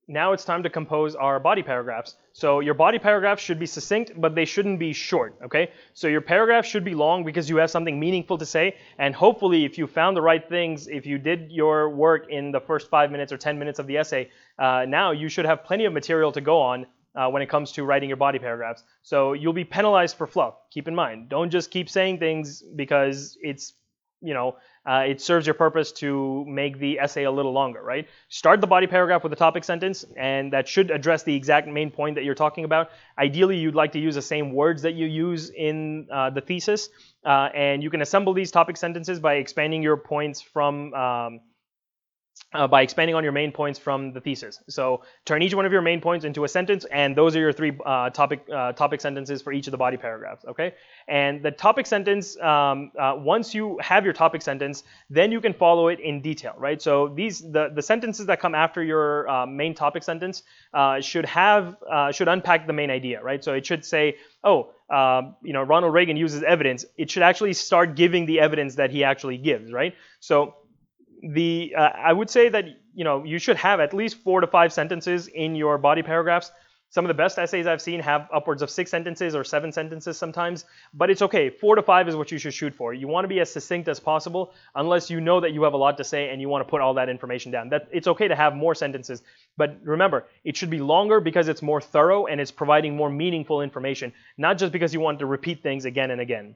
now it's time to compose our body paragraphs. So your body paragraphs should be succinct, but they shouldn't be short, okay? So your paragraph should be long because you have something meaningful to say, and hopefully if you found the right things, if you did your work in the first 5 minutes or 10 minutes of the essay, now you should have plenty of material to go on when it comes to writing your body paragraphs. So you'll be penalized for fluff. Keep in mind, don't just keep saying things because it's, it serves your purpose to make the essay a little longer, right? Start the body paragraph with a topic sentence, and that should address the exact main point that you're talking about. Ideally, you'd like to use the same words that you use in the thesis, and you can assemble these topic sentences by expanding your points from by expanding on your main points from the thesis. So turn each one of your main points into a sentence, and those are your three topic sentences for each of the body paragraphs, okay? And the topic sentence, once you have your topic sentence, then you can follow it in detail, right? So the sentences that come after your main topic sentence should unpack the main idea, right? So it should say, Ronald Reagan uses evidence. It should actually start giving the evidence that he actually gives, right? So I would say that you should have at least 4 to 5 sentences in your body paragraphs. Some of the best essays I've seen have upwards of 6 sentences or 7 sentences sometimes, but it's okay. 4 to 5 is what you should shoot for. You want to be as succinct as possible, unless you know that you have a lot to say and you want to put all that information down. It's okay to have more sentences, but remember, it should be longer because it's more thorough and it's providing more meaningful information, not just because you want to repeat things again and again.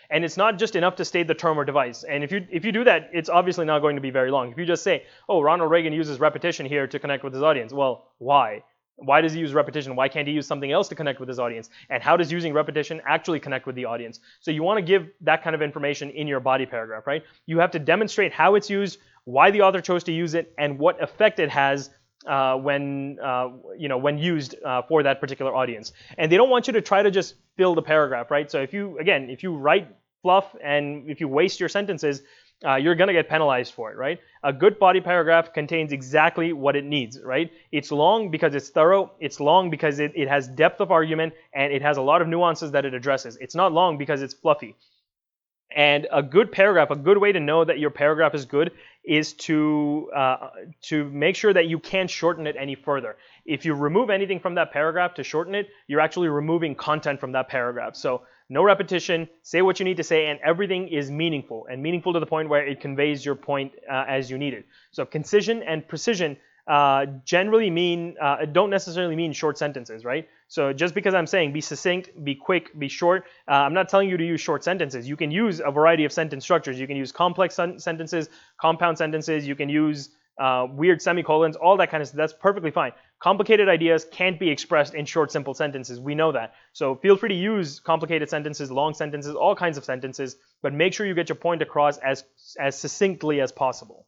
And it's not just enough to state the term or device. And if you do that, it's obviously not going to be very long. If you just say, oh, Ronald Reagan uses repetition here to connect with his audience. Well, why? Why does he use repetition? Why can't he use something else to connect with his audience? And how does using repetition actually connect with the audience? So you want to give that kind of information in your body paragraph, right? You have to demonstrate how it's used, why the author chose to use it, and what effect it has when used for that particular audience. And they don't want you to try to just fill the paragraph, right? So if you write fluff and if you waste your sentences, you're going to get penalized for it, right? A good body paragraph contains exactly what it needs, right? It's long because it's thorough. It's long because it has depth of argument, and it has a lot of nuances that it addresses. It's not long because it's fluffy. And a good paragraph, a good way to know that your paragraph is good is to make sure that you can't shorten it any further. If you remove anything from that paragraph to shorten it, you're actually removing content from that paragraph. So no repetition, say what you need to say, and everything is meaningful, and meaningful to the point where it conveys your point as you need it. So concision and precision generally don't necessarily mean short sentences, right? So just because I'm saying be succinct, be quick, be short, I'm not telling you to use short sentences. You can use a variety of sentence structures. You can use complex sentences, compound sentences. You can use weird semicolons, all that kind of stuff. That's perfectly fine. Complicated ideas can't be expressed in short, simple sentences. We know that. So feel free to use complicated sentences, long sentences, all kinds of sentences, but make sure you get your point across as succinctly as possible.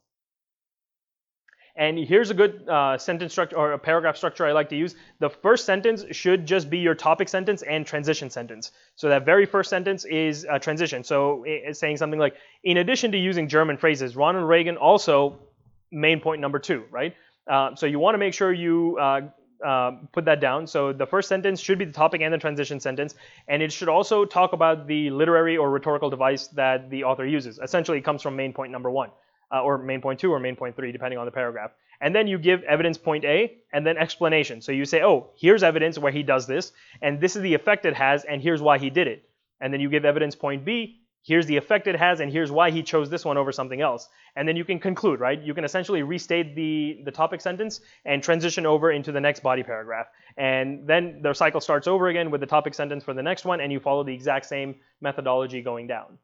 And here's a good sentence structure or a paragraph structure I like to use. The first sentence should just be your topic sentence and transition sentence. So that very first sentence is a transition. So it's saying something like, in addition to using German phrases, Ronald Reagan also, main point number 2, right? So you want to make sure you put that down. So the first sentence should be the topic and the transition sentence, and it should also talk about the literary or rhetorical device that the author uses. Essentially, it comes from main point number 1. Or main point 2 or main point 3, depending on the paragraph. And then you give evidence point A and then explanation. So you say, oh, here's evidence where he does this, and this is the effect it has, and here's why he did it. And then you give evidence point B, here's the effect it has, and here's why he chose this one over something else. And then you can conclude, right? You can essentially restate the topic sentence and transition over into the next body paragraph. And then the cycle starts over again with the topic sentence for the next one, and you follow the exact same methodology going down.